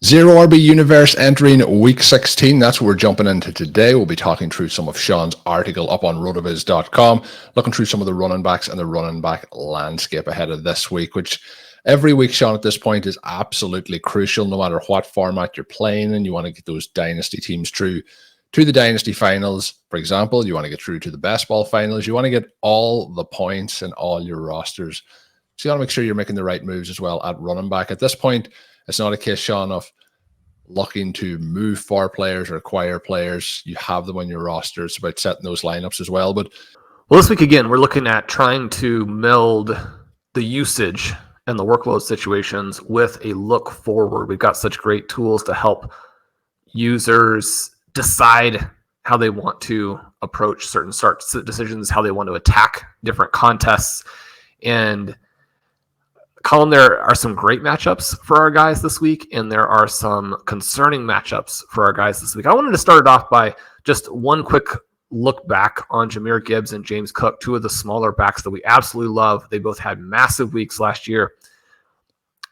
Zero RB Universe entering week 16. That's what we're jumping into today. We'll be talking through some of Shawn's article up on rotoviz.com, looking through some of the running backs and the running back landscape ahead of this week, which every week, Shawn, at this point is absolutely crucial, no matter what format you're playing in. You want to get those dynasty teams through to the dynasty finals. For example, you want to get through to the best ball finals. You want to get all the points in all your rosters. So you want to make sure you're making the right moves as well at running back. At this point, it's not a case, Shawn, of looking to move for players or acquire players. You have them on your roster. It's about setting those lineups as well. But this week, again, we're looking at trying to meld the usage and the workload situations with a look forward. We've got such great tools to help users decide how they want to approach certain start decisions, how they want to attack different contests. And Colm, there are some great matchups for our guys this week, and there are some concerning matchups for our guys this week. I wanted to start it off by just one quick look back on Jahmyr Gibbs and James Cook, two of the smaller backs that we absolutely love. They both had massive weeks last year.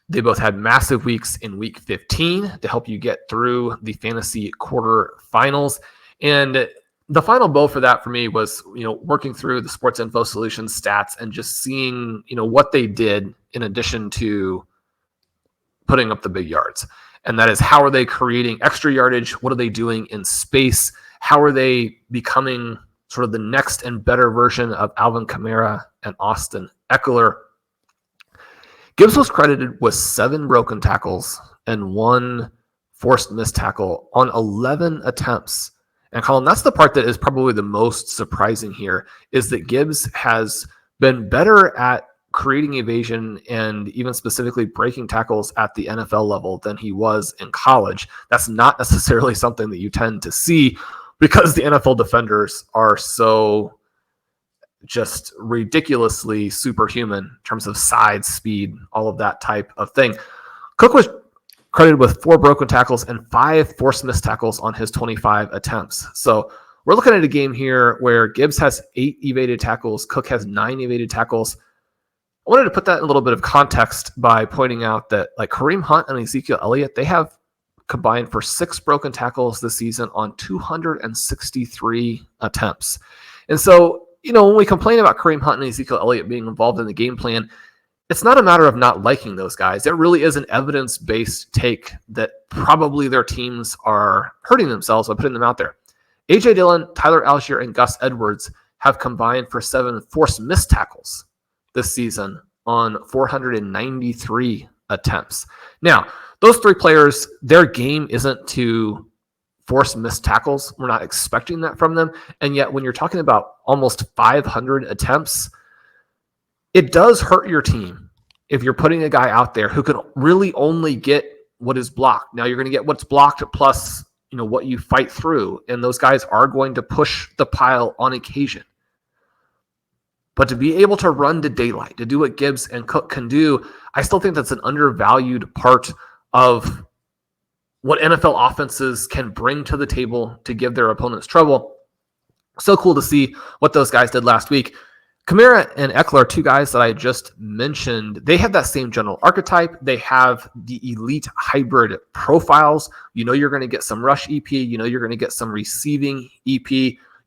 They both had massive weeks in week 15 to help you get through the fantasy quarterfinals. And the final bow for that for me was, working through the Sports Info Solutions stats and just seeing, what they did in addition to putting up the big yards. And that is, how are they creating extra yardage? What are they doing in space? How are they becoming sort of the next and better version of Alvin Kamara and Austin Eckler? Gibbs was credited with 7 broken tackles and 1 forced missed tackle on 11 attempts. And Colm, that's the part that is probably the most surprising here, is that Gibbs has been better at creating evasion and even specifically breaking tackles at the NFL level than he was in college. That's not necessarily something that you tend to see because the NFL defenders are so just ridiculously superhuman in terms of size, speed, all of that type of thing. Cook was credited with 4 broken tackles and 5 forced missed tackles on his 25 attempts. So we're looking at a game here where Gibbs has 8 evaded tackles, Cook has 9 evaded tackles. I wanted to put that in a little bit of context by pointing out that like Kareem Hunt and Ezekiel Elliott, they have combined for 6 broken tackles this season on 263 attempts. And so, when we complain about Kareem Hunt and Ezekiel Elliott being involved in the game plan, it's not a matter of not liking those guys. It really is an evidence-based take that probably their teams are hurting themselves by putting them out there. A.J. Dillon, Tyler Algier, and Gus Edwards have combined for 7 forced missed tackles this season on 493 attempts. Now, those 3 players, their game isn't to force missed tackles. We're not expecting that from them. And yet when you're talking about almost 500 attempts, it does hurt your team if you're putting a guy out there who can really only get what is blocked. Now you're going to get what's blocked plus, what you fight through. And those guys are going to push the pile on occasion. But to be able to run to daylight, to do what Gibbs and Cook can do, I still think that's an undervalued part of what NFL offenses can bring to the table to give their opponents trouble. So cool to see what those guys did last week. Kamara and Eckler, 2 guys that I just mentioned, they have that same general archetype. They have the elite hybrid profiles. You're going to get some rush EP. You're going to get some receiving EP.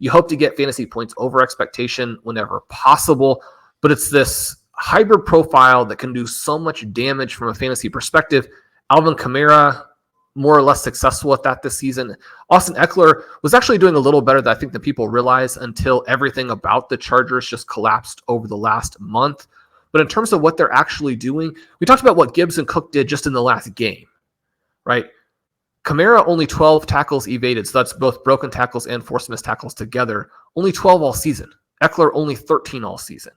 You hope to get fantasy points over expectation whenever possible. But it's this hybrid profile that can do so much damage from a fantasy perspective. Alvin Kamara, more or less successful at that this season. Austin Eckler was actually doing a little better than I think that people realize until everything about the Chargers just collapsed over the last month. But in terms of what they're actually doing, we talked about what Gibbs and Cook did just in the last game, right? Kamara only 12 tackles evaded, so that's both broken tackles and forced missed tackles together. Only 12 all season. Eckler only 13 all season.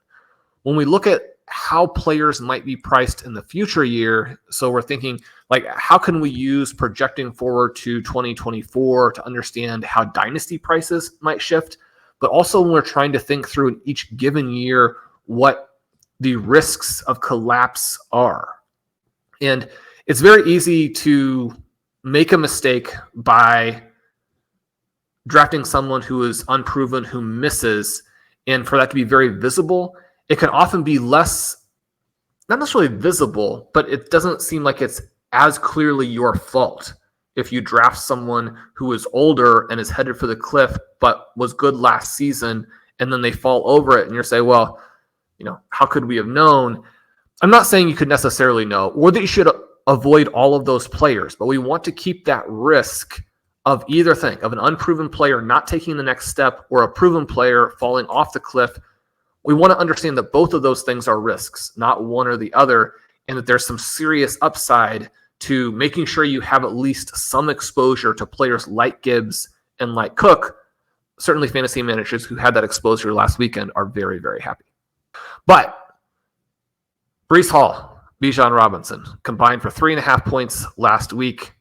When we look at how players might be priced in the future year, so we're thinking, like, how can we use projecting forward to 2024 to understand how dynasty prices might shift, but also when we're trying to think through in each given year what the risks of collapse are. And it's very easy to make a mistake by drafting someone who is unproven, who misses, and for that to be very visible. It can often be less, not necessarily visible, but it doesn't seem like it's as clearly your fault if you draft someone who is older and is headed for the cliff, but was good last season, and then they fall over it, and you're saying, well, how could we have known? I'm not saying you could necessarily know, or that you should avoid all of those players, but we want to keep that risk of either thing, of an unproven player not taking the next step or a proven player falling off the cliff. We want to understand that both of those things are risks, not one or the other, and that there's some serious upside to making sure you have at least some exposure to players like Gibbs and like Cook. Certainly fantasy managers who had that exposure last weekend are very, very happy. But Breece Hall, Bijan Robinson combined for 3.5 points last week.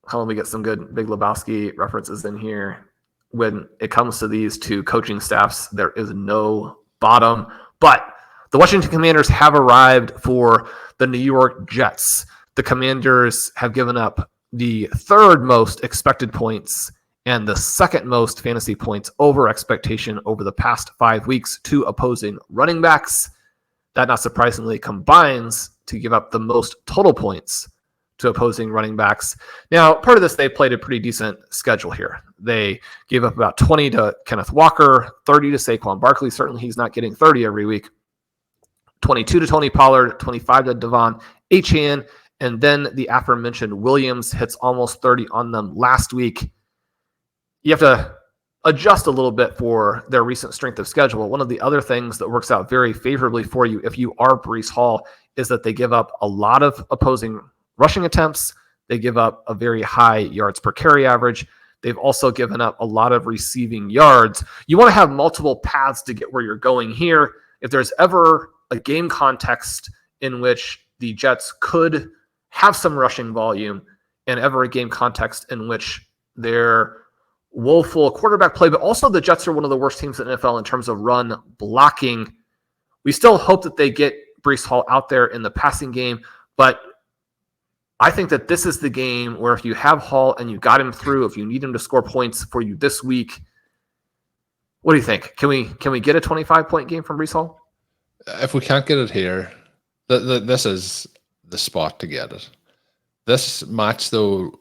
How long we get some good Big Lebowski references in here. When it comes to these two coaching staffs, there is no bottom. But the Washington Commanders have arrived for the New York Jets. The Commanders have given up the third most expected points and the second most fantasy points over expectation over the past 5 weeks to opposing running backs. That, not surprisingly, combines to give up the most total points to opposing running backs. Now, part of this, they played a pretty decent schedule here. They gave up about 20 to Kenneth Walker, 30 to Saquon Barkley. Certainly he's not getting 30 every week. 22 to Tony Pollard, 25 to Devin Achane, and then the aforementioned Williams hits almost 30 on them last week. You have to adjust a little bit for their recent strength of schedule. One of the other things that works out very favorably for you if you are Breece Hall is that they give up a lot of opposing rushing attempts. They give up a very high yards per carry average. They've also given up a lot of receiving yards. You want to have multiple paths to get where you're going here. If there's ever a game context in which the Jets could have some rushing volume, and ever a game context in which they're woeful quarterback play, but also the Jets are one of the worst teams in the NFL in terms of run blocking. We still hope that they get Breece Hall out there in the passing game, but I think that this is the game where if you have Hall and you got him through, if you need him to score points for you this week, what do you think? Can we get a 25-point game from Breece Hall? If we can't get it here, this is the spot to get it. This match, though,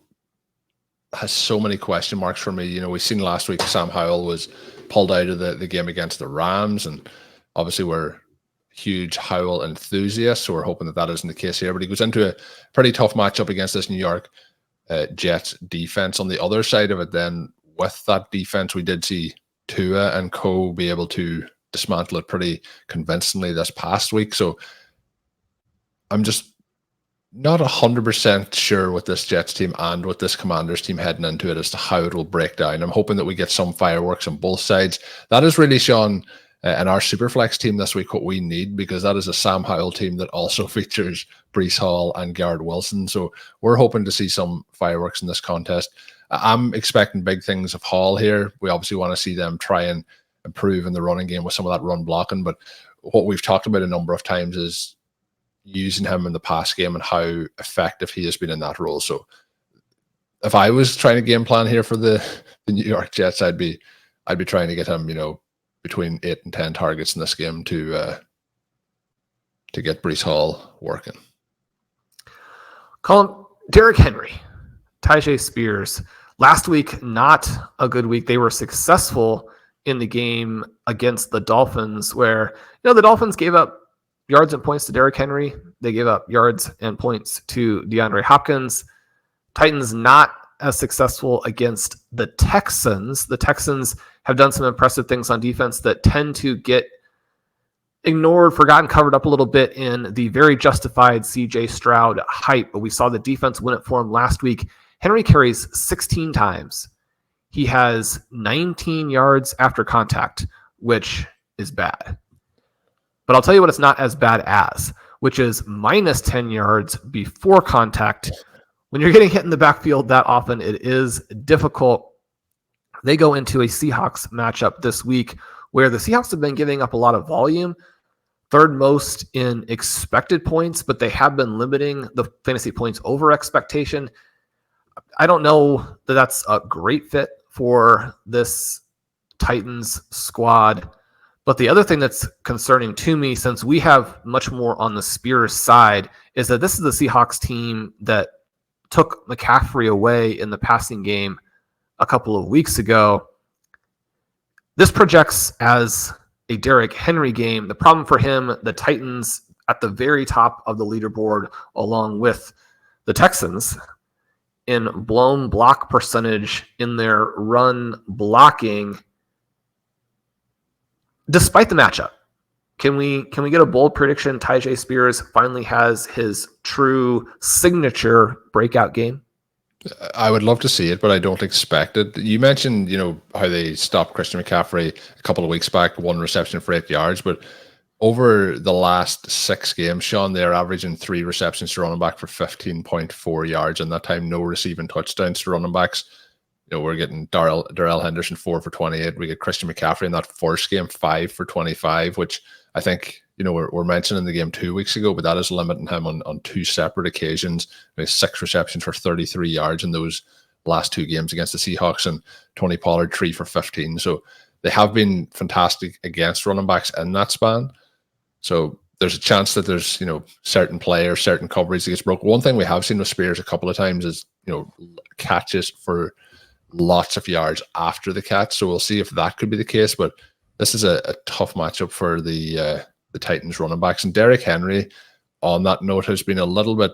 has so many question marks for me. We've seen last week Sam Howell was pulled out of the game against the Rams, and obviously we're huge Howell enthusiasts, so we're hoping that isn't the case here. But he goes into a pretty tough matchup against this New York Jets defense. On the other side of it, then, with that defense, we did see Tua and co be able to dismantle it pretty convincingly this past week. So I'm just not 100% sure with this Jets team and with this Commanders team heading into it as to how it will break down. I'm hoping that we get some fireworks on both sides. That is really, Shawn, and our Superflex team this week what we need, because that is a Sam Howell team that also features Breece Hall and Garrett Wilson. So we're hoping to see some fireworks in this contest. I'm expecting big things of Hall here. We obviously want to see them try and improve in the running game with some of that run blocking. But what we've talked about a number of times is using him in the pass game and how effective he has been in that role. So if I was trying to game plan here for the New York Jets, I'd be trying to get him, between 8 and 10 targets in this game to get Breece Hall working. Colm, Derrick Henry, Tyjae Spears. Last week, not a good week. They were successful in the game against the Dolphins, where the Dolphins gave up yards and points to Derrick Henry. They gave up yards and points to DeAndre Hopkins. Titans not as successful against the Texans. The Texans have done some impressive things on defense that tend to get ignored, forgotten, covered up a little bit in the very justified CJ Stroud hype. But we saw the defense win it for him last week. Henry carries 16 times. He has 19 yards after contact, which is bad. But I'll tell you what it's not as bad as, which is minus 10 yards before contact. When you're getting hit in the backfield that often, it is difficult. They go into a Seahawks matchup this week where the Seahawks have been giving up a lot of volume, third most in expected points, but they have been limiting the fantasy points over expectation. I don't know that that's a great fit for this Titans squad. But the other thing that's concerning to me, since we have much more on the Spears side, is that this is the Seahawks team that took McCaffrey away in the passing game a couple of weeks ago. This projects as a Derrick Henry game. The problem for him, the Titans at the very top of the leaderboard, along with the Texans, in blown block percentage in their run blocking, despite the matchup. Can we get a bold prediction? Tyjae Spears finally has his true signature breakout game. I would love to see it, but I don't expect it. You mentioned, how they stopped Christian McCaffrey a couple of weeks back, 1 reception for 8 yards, but over the last 6 games, Shawn, they're averaging 3 receptions to running back for 15.4 yards, and that time no receiving touchdowns to running backs. We're getting Darrell Henderson 4 for 28. We get Christian McCaffrey in that first game 5 for 25, which I think we're mentioning the game 2 weeks ago, but that is limiting him on 2 separate occasions. 6 receptions for 33 yards in those last 2 games against the Seahawks, and Tony Pollard 3 for 15. So they have been fantastic against running backs in that span. So there's a chance that there's certain players, certain coverage that gets broke. One thing we have seen with Spears a couple of times is catches for lots of yards after the catch. So we'll see if that could be the case. But this is a tough matchup for the Titans running backs. And Derrick Henry, on that note, has been a little bit.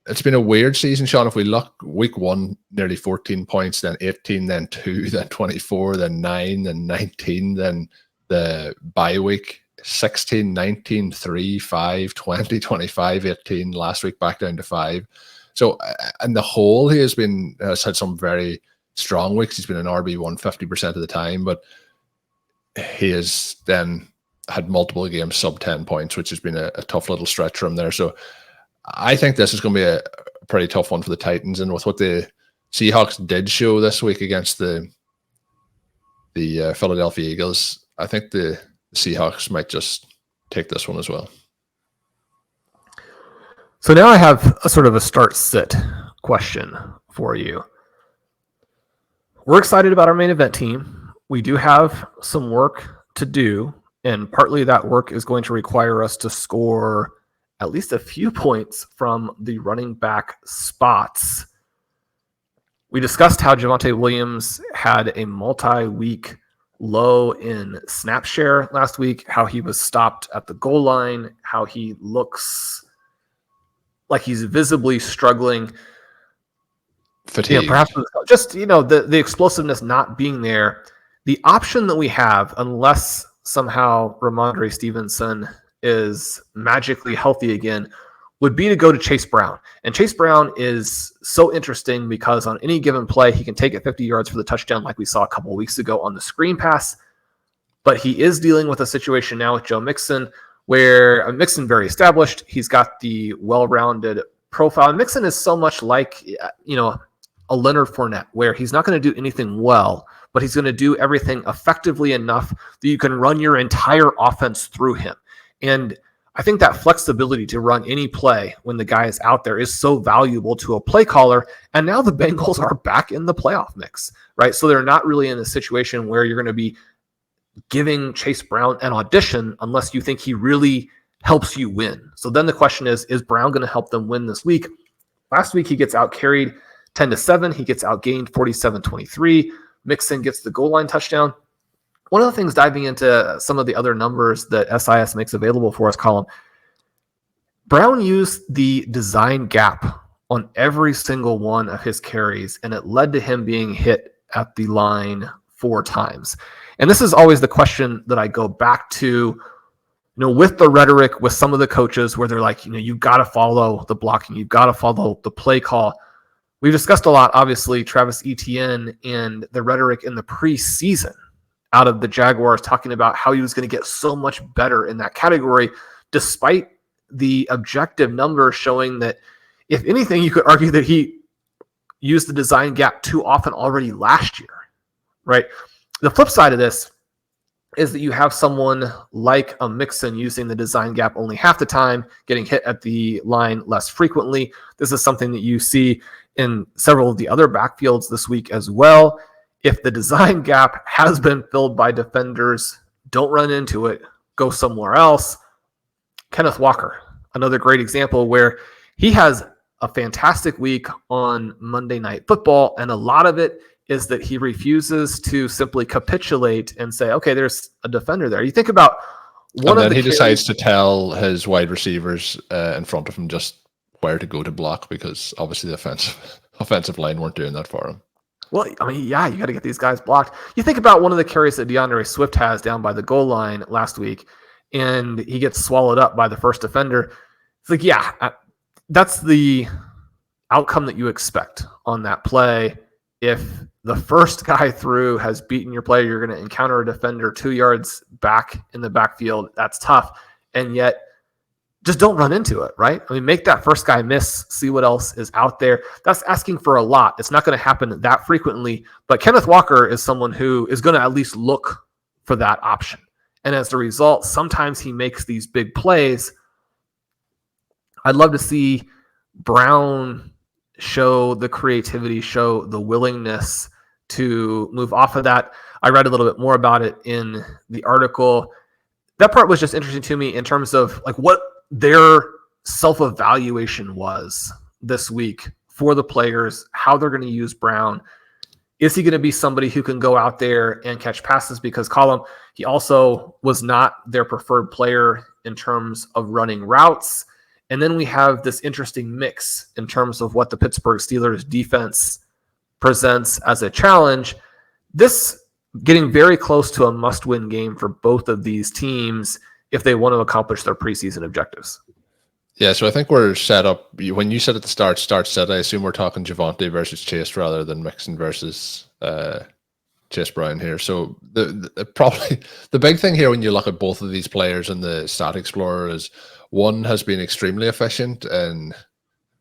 It's been a weird season, Shawn. If we look, week 1, nearly 14 points, then 18, then 2, then 24, then 9, then 19, then the bye week, 16, 19, 3, 5, 20, 25, 18, last week back down to 5. So, and the whole, he has had some very strong weeks. He's been an RB1 50% of the time, but he has then had multiple games sub 10 points, which has been a tough little stretch for him there. So I think this is going to be a pretty tough one for the Titans. And with what the Seahawks did show this week against the Philadelphia Eagles, I think the Seahawks might just take this one as well. So now I have a sort of a start-sit question for you. We're excited about our main event team. We do have some work to do, and partly that work is going to require us to score at least a few points from the running back spots. We discussed how Javonte Williams had a multi-week low in snap share last week, how he was stopped at the goal line, how he looks like he's visibly struggling. Fatigue. Perhaps just, the explosiveness not being there. The option that we have, unless somehow Ramondre Stevenson is magically healthy again, would be to go to Chase Brown. And Chase Brown is so interesting because on any given play, he can take it 50 yards for the touchdown like we saw a couple of weeks ago on the screen pass. But he is dealing with a situation now with Joe Mixon where Mixon very established. He's got the well-rounded profile. And Mixon is so much like, a Leonard Fournette, where he's not going to do anything well, but he's going to do everything effectively enough that you can run your entire offense through him. And I think that flexibility to run any play when the guy is out there is so valuable to a play caller. And now the Bengals are back in the playoff mix, right? So they're not really in a situation where you're going to be giving Chase Brown an audition unless you think he really helps you win. So then the question is Brown going to help them win this week? Last week, he gets out carried 10-7. He gets outgained 47-23. Mixon gets the goal line touchdown. One of the things, diving into some of the other numbers that SIS makes available for us, Colm, Brown used the design gap on every single one of his carries, and it led to him being hit at the line 4 times. And this is always the question that I go back to, with the rhetoric with some of the coaches where they're like, you've got to follow the blocking, you've got to follow the play call. We've discussed a lot, obviously, Travis Etienne and the rhetoric in the preseason out of the Jaguars talking about how he was going to get so much better in that category, despite the objective numbers showing that, if anything, you could argue that he used the design gap too often already last year, right? The flip side of this is that you have someone like a Mixon using the design gap only half the time, getting hit at the line less frequently. This is something that you see in several of the other backfields this week as well. If the design gap has been filled by defenders don't run into it, go somewhere else. Kenneth Walker, another great example where he has a fantastic week on Monday Night Football, and a lot of it is that he refuses to simply capitulate and say, okay, there's a defender there. You think about one and then he decides to tell his wide receivers in front of him just where to go to block, because obviously the offensive line weren't doing that for him. Well, I mean, yeah, you got to get these guys blocked. You think about one of the carries that DeAndre Swift has down by the goal line last week, and he gets swallowed up by the first defender. It's like, yeah, that's the outcome that you expect on that play. If the first guy through has beaten your player, you're going to encounter a defender 2 yards back in the backfield. That's tough. And yet, just don't run into it, right? I mean, make that first guy miss, see what else is out there. That's asking for a lot. It's not going to happen that frequently, but Kenneth Walker is someone who is going to at least look for that option. And as a result, sometimes he makes these big plays. I'd love to see Brown show the creativity, show the willingness to move off of that. I read a little bit more about it in the article. That part was just interesting to me in terms of like what their self-evaluation was this week for the players, how they're going to use Brown. Is he going to be somebody who can go out there and catch passes? Because Colm, he also was not their preferred player in terms of running routes. And then we have this interesting mix in terms of what the Pittsburgh Steelers defense presents as a challenge. This getting very close to a must-win game for both of these teams if they want to accomplish their preseason objectives. Yeah, so I think we're set up. When you said at the start set, I assume we're talking Javonte versus Chase rather than Mixon versus Chase Brown here. So probably the big thing here when you look at both of these players in the Stat Explorer is one has been extremely efficient in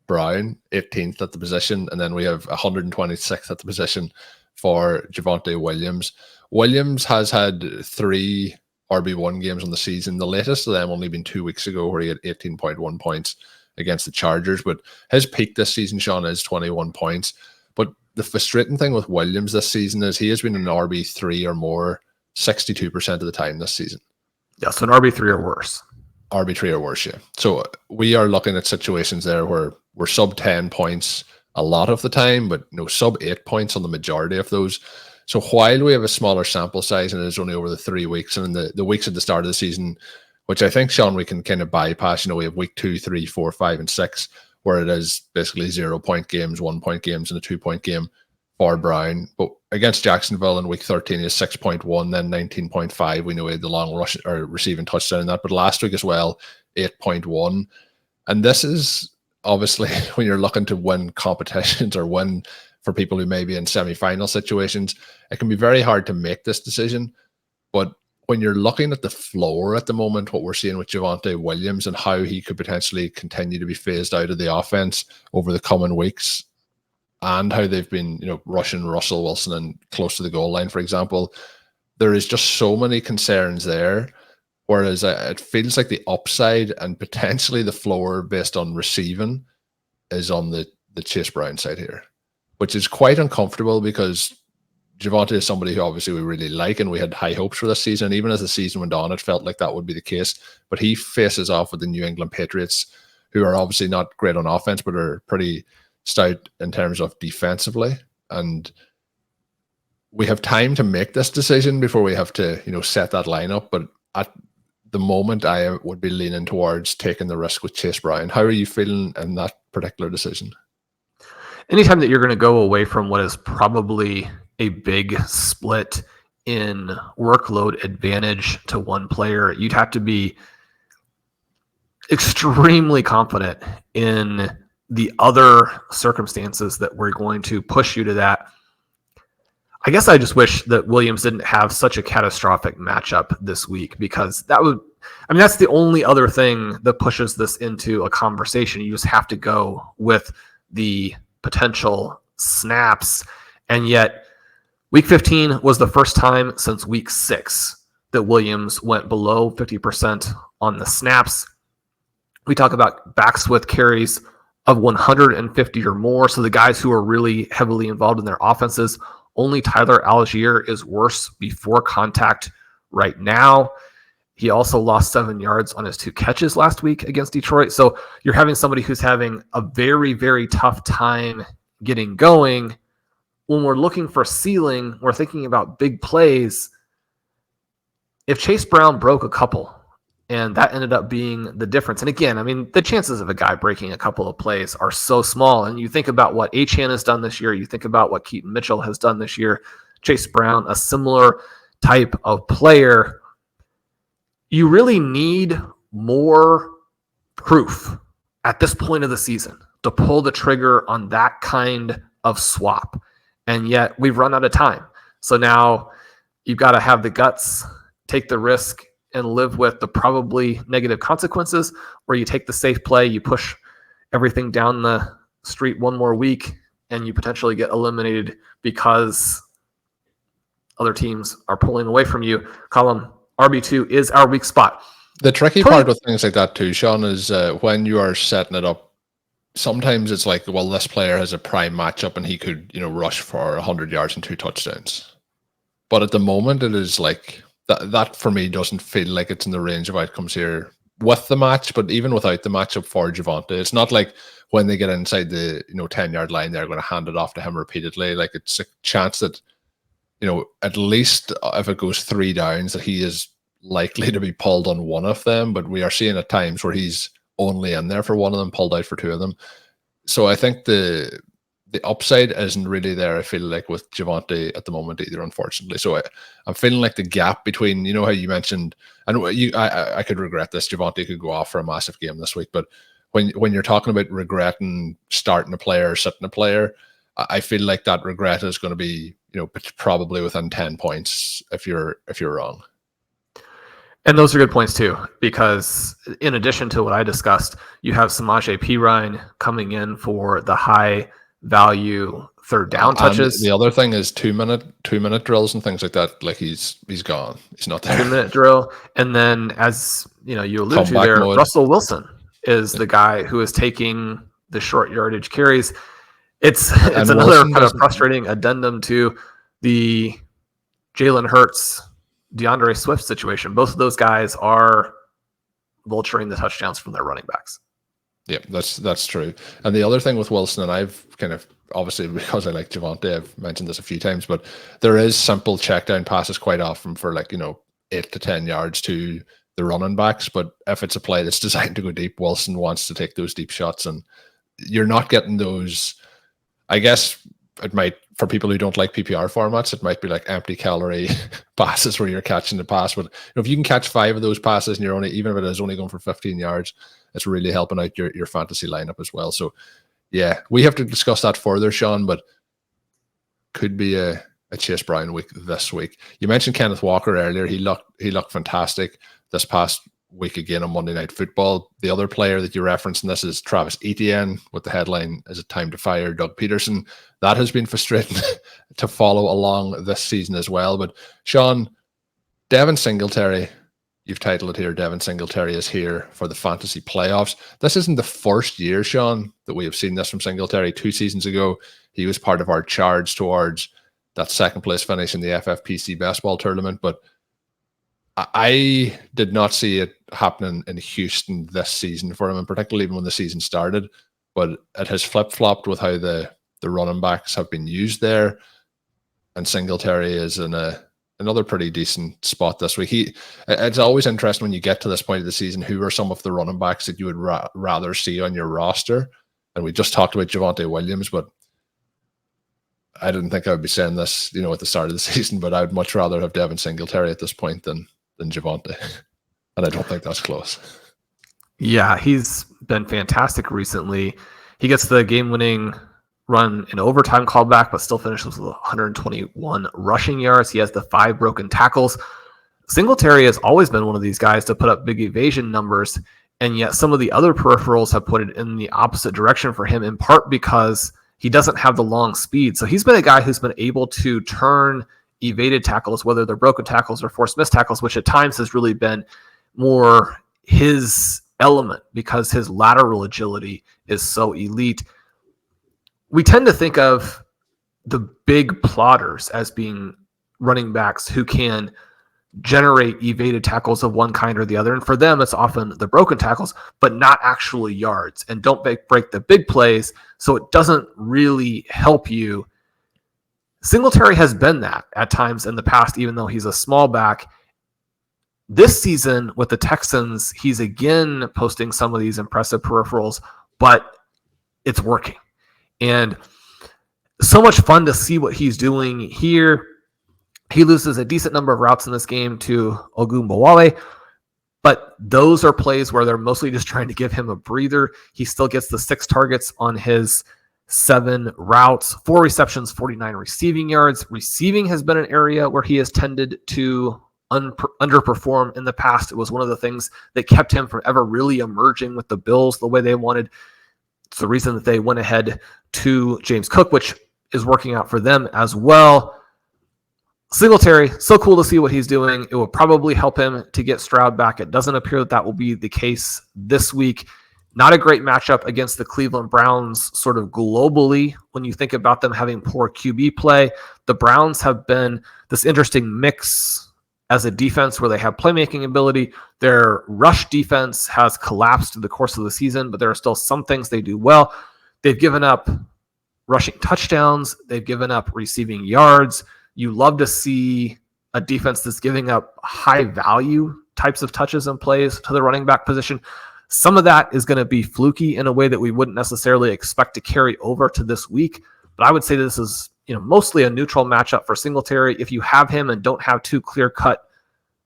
Brown, 18th at the position, and then we have 126th at the position for Javonte Williams. Williams has had 3 RB1 games on the season. The latest of them only been 2 weeks ago where he had 18.1 points against the Chargers. But his peak this season, Shawn, is 21 points. But the frustrating thing with Williams this season is he has been an RB3 or more 62% of the time this season. Yeah, so an RB3 or worse. RB3 or worse, yeah. So we are looking at situations there where we're sub 10 points a lot of the time, but sub 8 points on the majority of those. So while we have a smaller sample size and it's only over the 3 weeks, and in the weeks at the start of the season, which I think, Shawn, we can kind of bypass, we have week 2, 3, 4, 5, and 6, where it is basically 0-point games, 1-point games, and a 2-point game for Brown. But against Jacksonville in week 13 is 6.1, then 19.5. We know he had the long rush or receiving touchdown in that, but last week as well, 8.1. And this is obviously when you're looking to win competitions or win for people who may be in semi-final situations, it can be very hard to make this decision. But when you're looking at the floor at the moment, what we're seeing with Javonte Williams and how he could potentially continue to be phased out of the offense over the coming weeks, and how they've been, rushing Russell Wilson and close to the goal line, for example, there is just so many concerns there. Whereas it feels like the upside and potentially the floor based on receiving is on the Chase Brown side here, which is quite uncomfortable because Javonte is somebody who obviously we really like and we had high hopes for this season. Even as the season went on, it felt like that would be the case. But he faces off with the New England Patriots, who are obviously not great on offense, but are pretty stout in terms of defensively. And we have time to make this decision before we have to, set that lineup. But at the moment, I would be leaning towards taking the risk with Chase Brown. How are you feeling in that particular decision? Anytime that you're going to go away from what is probably a big split in workload advantage to one player, you'd have to be extremely confident in the other circumstances that we're going to push you to that. I guess I just wish that Williams didn't have such a catastrophic matchup this week, because that's the only other thing that pushes this into a conversation. You just have to go with the potential snaps. And yet week 15 was the first time since week 6 that Williams went below 50% on the snaps. We talk about backs with carries of 150 or more. So the guys who are really heavily involved in their offenses, only Tyler Algier is worse before contact right now. He also lost 7 yards on his 2 catches last week against Detroit. So you're having somebody who's having a very, very tough time getting going. When we're looking for ceiling, we're thinking about big plays. If Chase Brown broke a couple, and that ended up being the difference. And again, I mean, the chances of a guy breaking a couple of plays are so small. And you think about what Achane has done this year. You think about what Keaton Mitchell has done this year. Chase Brown, a similar type of player. You really need more proof at this point of the season to pull the trigger on that kind of swap. And yet we've run out of time. So now you've got to have the guts, take the risk, and live with the probably negative consequences, or you take the safe play, you push everything down the street one more week, and you potentially get eliminated because other teams are pulling away from you. Colm, RB2 is our weak spot. The tricky part with things like that too, Shawn, is when you are setting it up, sometimes it's like, well, this player has a prime matchup and he could, rush for 100 yards and 2 touchdowns. But at the moment, it is like that for me doesn't feel like it's in the range of outcomes here with the match, but even without the matchup for Javonte, it's not like when they get inside the 10-yard line, they're going to hand it off to him repeatedly. Like, it's a chance that at least if it goes 3 downs, that he is likely to be pulled on one of them. But we are seeing at times where he's only in there for one of them, pulled out for 2 of them. So I think the upside isn't really there, I feel like, with Javonte at the moment either, unfortunately. So I'm feeling like the gap between, how you mentioned, and I could regret this, Javonte could go off for a massive game this week, but when you're talking about regretting starting a player or sitting a player, I feel like that regret is going to be, probably within 10 points if you're wrong. And those are good points too, because in addition to what I discussed, you have Samaje Perine coming in for the high value 3rd down touches. And the other thing is 2-minute drills and things like that. Like, he's gone. He's not there. 2-minute drill. And then, as you alluded to there, mode. Russell Wilson is the guy who is taking the short yardage carries. It's another kind of frustrating addendum to the Jalen Hurts, DeAndre Swift situation. Both of those guys are vulturing the touchdowns from their running backs. Yeah, that's true. And the other thing with Wilson, and I've kind of, obviously because I like Javonte, I've mentioned this a few times, but there is simple check down passes quite often for 8 to 10 yards to the running backs. But if it's a play that's designed to go deep, Wilson wants to take those deep shots, and you're not getting those. I guess it might, for people who don't like PPR formats, it might be like empty calorie passes where you're catching the pass. But if you can catch 5 of those passes and you're only, even if it is only going for 15 yards, it's really helping out your fantasy lineup as well. So yeah, we have to discuss that further, Shawn, but could be a Chase Brown week this week. You mentioned Kenneth Walker earlier. He looked fantastic this past week again on Monday Night Football. The other player that you referenced in this is Travis Etienne, with the headline, "Is it time to fire Doug Peterson?" That has been frustrating to follow along this season as well. But Shawn, Devin Singletary, you've titled it here, Devin Singletary is here for the fantasy playoffs. This isn't the first year, Shawn, that we have seen this from Singletary. 2 seasons ago, he was part of our charge towards that 2nd place finish in the FFPC Best Ball Tournament. But I did not see it happening in Houston this season for him, and particularly even when the season started. But it has flip-flopped with how the running backs have been used there. And Singletary is in another pretty decent spot this week. It's always interesting when you get to this point of the season, who are some of the running backs that you would rather see on your roster. And we just talked about Javonte Williams, but I didn't think I would be saying this, at the start of the season, but I would much rather have Devin Singletary at this point than Javonte. And I don't think that's close. Yeah, he's been fantastic recently. He gets the game-winning run in overtime callback, but still finishes with 121 rushing yards. He has the 5 broken tackles. Singletary has always been one of these guys to put up big evasion numbers, and yet some of the other peripherals have put it in the opposite direction for him, in part because he doesn't have the long speed. So he's been a guy who's been able to turn evaded tackles, whether they're broken tackles or forced missed tackles, which at times has really been more his element because his lateral agility is so elite. We tend to think of the big plotters as being running backs who can generate evaded tackles of one kind or the other. And for them, it's often the broken tackles, but not actually yards, and don't break the big plays. So it doesn't really help you. Singletary has been that at times in the past, even though he's a small back. This season with the Texans, he's again posting some of these impressive peripherals, but it's working. And so much fun to see what he's doing here. He loses a decent number of routes in this game to Ogunbowale, but those are plays where they're mostly just trying to give him a breather. He still gets the 6 targets on his 7 routes, 4 receptions, 49 receiving yards. Receiving has been an area where he has tended to underperform in the past. It was one of the things that kept him from ever really emerging with the Bills the way they wanted. It's the reason that they went ahead to James Cook, which is working out for them as well. Singletary, so cool to see what he's doing. It will probably help him to get Stroud back. It doesn't appear that will be the case this week. Not a great matchup against the Cleveland Browns sort of globally when you think about them having poor QB play. The Browns have been this interesting mix as a defense where they have playmaking ability. Their rush defense has collapsed through the course of the season, but there are still some things they do well. They've given up rushing touchdowns. They've given up receiving yards. You love to see a defense that's giving up high value types of touches and plays to the running back position. Some of that is going to be fluky in a way that we wouldn't necessarily expect to carry over to this week. But I would say this is, mostly a neutral matchup for Singletary. If you have him and don't have 2 clear-cut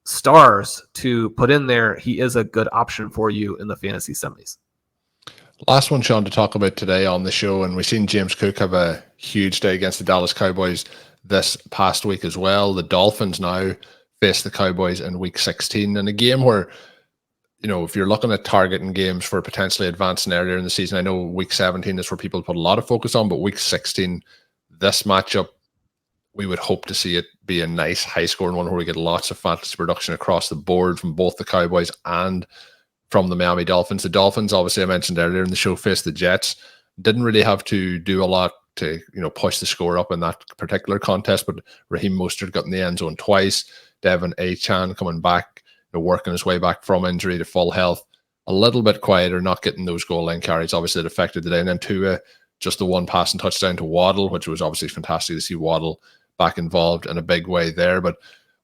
stars to put in there, he is a good option for you in the fantasy semis. Last one, Shawn, to talk about today on the show, and we've seen James Cook have a huge day against the Dallas Cowboys this past week as well. The Dolphins now face the Cowboys in week 16 in a game where, if you're looking at targeting games for potentially advancing earlier in the season, I know week 17 is where people put a lot of focus on, but week 16, this matchup, we would hope to see it be a nice high-scoring one where we get lots of fantasy production across the board from both the Cowboys and from the Miami Dolphins. The Dolphins, obviously, I mentioned earlier in the show, faced the Jets. Didn't really have to do a lot to push the score up in that particular contest, but Raheem Mostert got in the end zone twice. Devin Achane coming back, working his way back from injury to full health. A little bit quieter, not getting those goal line carries. Obviously, it affected the day. And then Tua, just the one passing touchdown to Waddle, which was obviously fantastic to see Waddle back involved in a big way there. But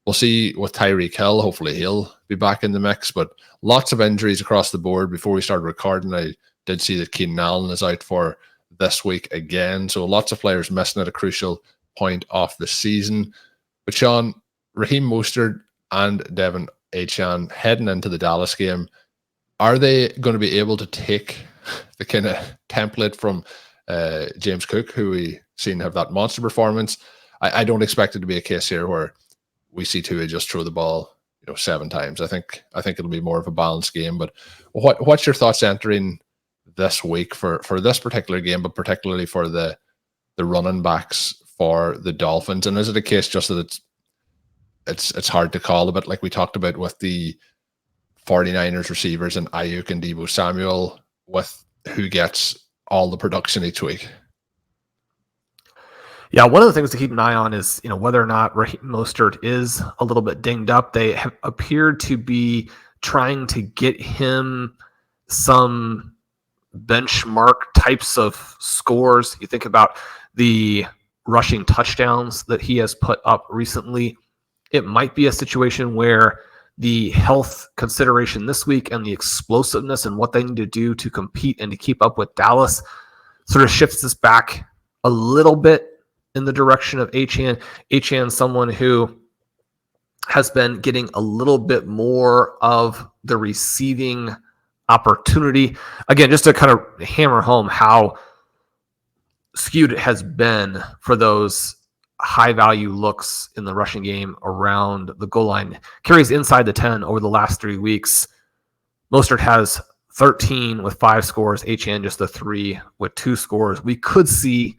we'll see with Tyreek Hill. Hopefully he'll be back in the mix. But lots of injuries across the board. Before we started recording, I did see that Keenan Allen is out for this week again. So lots of players missing at a crucial point off the season. But Shawn, Raheem Mostert and Devin Achane heading into the Dallas game, are they going to be able to take the kind of template from James Cook, who we seen have that monster performance? I don't expect it to be a case here where we see Tua just throw the ball 7 times. I think it'll be more of a balanced game. But what's your thoughts entering this week for this particular game, but particularly for the running backs for the Dolphins? And is it a case just that it's hard to call, a bit like we talked about with the 49ers receivers and Ayuk and Deebo Samuel, with who gets all the production each week? Yeah, one of the things to keep an eye on is whether or not Raheem Mostert is a little bit dinged up. They have appeared to be trying to get him some benchmark types of scores. You think about the rushing touchdowns that he has put up recently. It might be a situation where the health consideration this week and the explosiveness and what they need to do to compete and to keep up with Dallas sort of shifts this back a little bit in the direction of Achane. Achane, someone who has been getting a little bit more of the receiving opportunity. Again, just to kind of hammer home how skewed it has been for those high value looks in the rushing game around the goal line. Carries inside the 10 over the last 3 weeks. Mostert has 13 with 5 scores. Achane just the 3 with 2 scores. We could see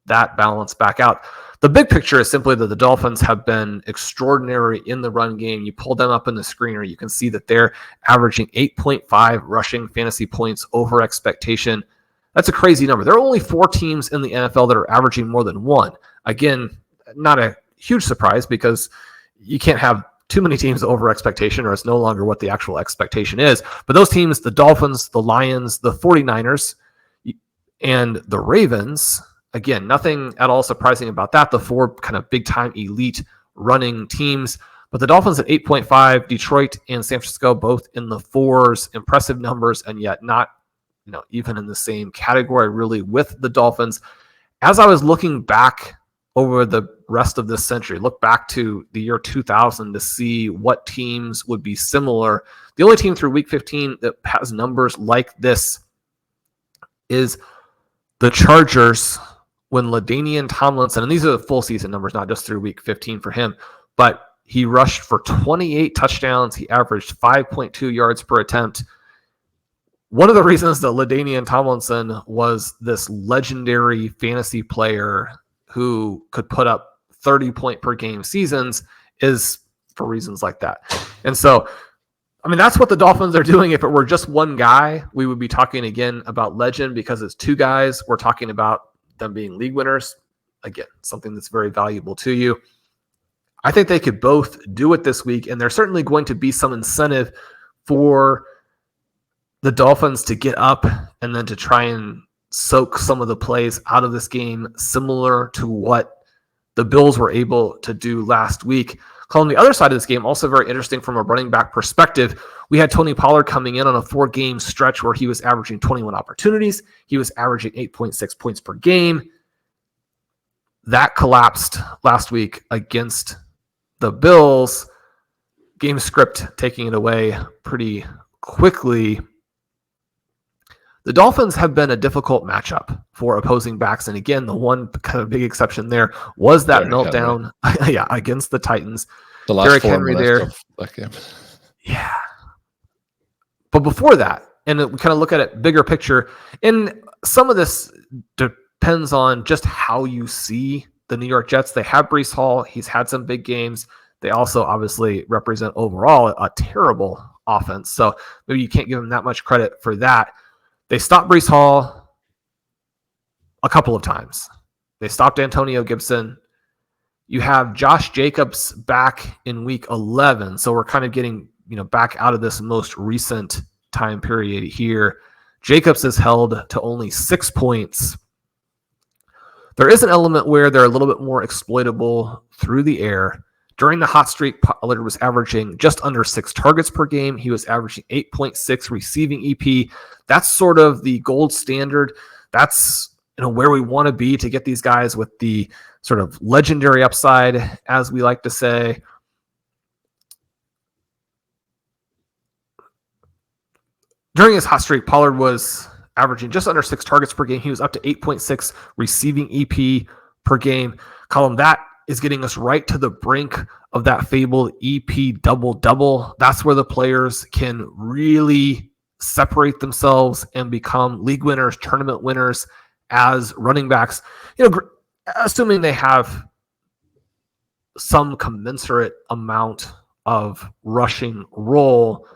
that balance back out. The big picture is simply that the Dolphins have been extraordinary in the run game. You pull them up in the screener, you can see that they're averaging 8.5 rushing fantasy points over expectation. That's a crazy number. There are only 4 teams in the NFL that are averaging more than 1. Again, not a huge surprise because you can't have too many teams over expectation, or it's no longer what the actual expectation is. But those teams, the Dolphins, the Lions, the 49ers, and the Ravens, again, nothing at all surprising about that. The four kind of big-time elite running teams. But the Dolphins at 8.5, Detroit and San Francisco both in the 4s, impressive numbers, and yet not, even in the same category really with the Dolphins. As I was looking back over the rest of this century, look back to the year 2000 to see what teams would be similar. The only team through week 15 that has numbers like this is the Chargers when LaDainian Tomlinson, and these are the full season numbers, not just through week 15 for him, but he rushed for 28 touchdowns. He averaged 5.2 yards per attempt. One of the reasons that LaDainian Tomlinson was this legendary fantasy player who could put up 30-point per game seasons is for reasons like that. And so, that's what the Dolphins are doing. If it were just one guy, we would be talking again about legend. Because it's two guys, we're talking about them being league winners. Again, something that's very valuable to you. I think they could both do it this week, and there's certainly going to be some incentive for the Dolphins to get up and then to try and soak some of the plays out of this game, similar to what the Bills were able to do last week. On the other side of this game, also very interesting from a running back perspective, we had Tony Pollard coming in on a 4-game stretch where he was averaging 21 opportunities. He was averaging 8.6 points per game. That collapsed last week against the Bills. Game script taking it away pretty quickly. The Dolphins have been a difficult matchup for opposing backs. And again, the one kind of big exception there was that meltdown against the Titans. The last Derrick Henry there. That game. Yeah. But before that, and we kind of look at it bigger picture, and some of this depends on just how you see the New York Jets. They have Breece Hall. He's had some big games. They also obviously represent overall a terrible offense. So maybe you can't give them that much credit for that. They stopped Breece Hall a couple of times. They stopped Antonio Gibson. You have Josh Jacobs back in week 11. So we're kind of getting, back out of this most recent time period here. Jacobs is held to only 6 points. There is an element where they're a little bit more exploitable through the air. During the hot streak, Pollard was averaging just under 6 targets per game. He was averaging 8.6 receiving EP. That's sort of the gold standard. That's where we want to be to get these guys with the sort of legendary upside, as we like to say. During his hot streak, Pollard was averaging just under 6 targets per game. He was up to 8.6 receiving EP per game. Colm, that is getting us right to the brink of that fabled EP double-double. That's where the players can really separate themselves and become league winners, tournament winners as running backs. Assuming they have some commensurate amount of rushing role.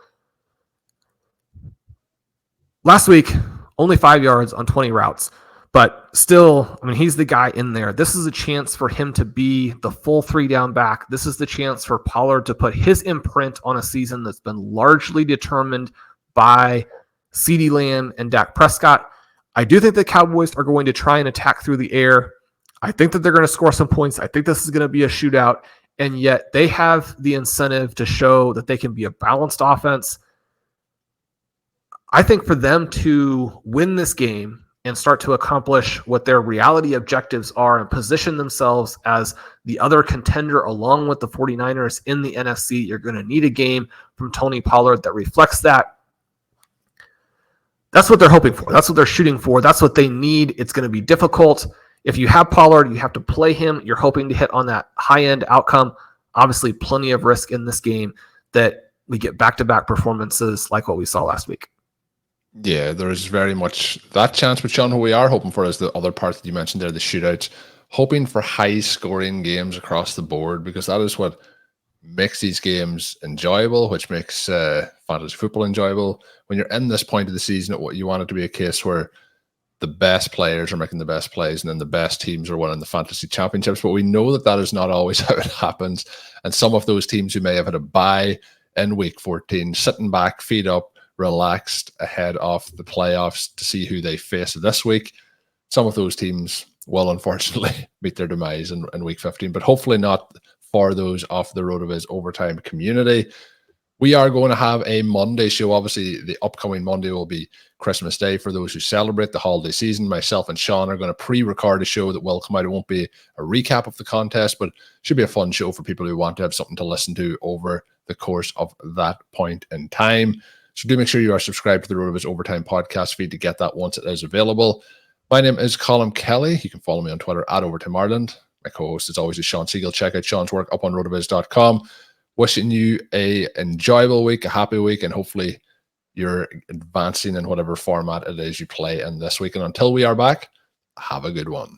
Last week, only 5 yards on 20 routes. But still, he's the guy in there. This is a chance for him to be the full 3-down back. This is the chance for Pollard to put his imprint on a season that's been largely determined by CeeDee Lamb and Dak Prescott. I do think the Cowboys are going to try and attack through the air. I think that they're going to score some points. I think this is going to be a shootout. And yet they have the incentive to show that they can be a balanced offense. I think for them to win this game and start to accomplish what their reality objectives are and position themselves as the other contender along with the 49ers in the NFC, you're going to need a game from Tony Pollard that reflects that. That's what they're hoping for. That's what they're shooting for. That's what they need. It's going to be difficult. If you have Pollard, you have to play him. You're hoping to hit on that high-end outcome. Obviously, plenty of risk in this game that we get back-to-back performances like what we saw last week. Yeah, there's very much that chance. But Shawn, what we are hoping for is the other part that you mentioned there, the shootouts. Hoping for high-scoring games across the board, because that is what makes these games enjoyable, which makes fantasy football enjoyable. When you're in this point of the season, you want it to be a case where the best players are making the best plays, and then the best teams are winning the fantasy championships. But we know that that is not always how it happens. And some of those teams who may have had a bye in week 14, sitting back, feet up, relaxed ahead of the playoffs to see who they face this week, some of those teams will unfortunately meet their demise in week 15, but hopefully not for those of the RotoViz Overtime community. We are going to have a Monday show. Obviously, the upcoming Monday will be Christmas Day for those who celebrate the holiday season. Myself and Shawn are going to pre-record a show that will come out. It won't be a recap of the contest, but it should be a fun show for people who want to have something to listen to over the course of that point in time. So do make sure you are subscribed to the RotoViz Overtime podcast feed to get that once it is available. My name is Colm Kelly. You can follow me on Twitter at Overtime Ireland. My co-host, as always, is Shawn Siegele. Check out Shawn's work up on RotoViz.com. Wishing you a enjoyable week, a happy week, and hopefully you're advancing in whatever format it is you play in this week. And until we are back, have a good one.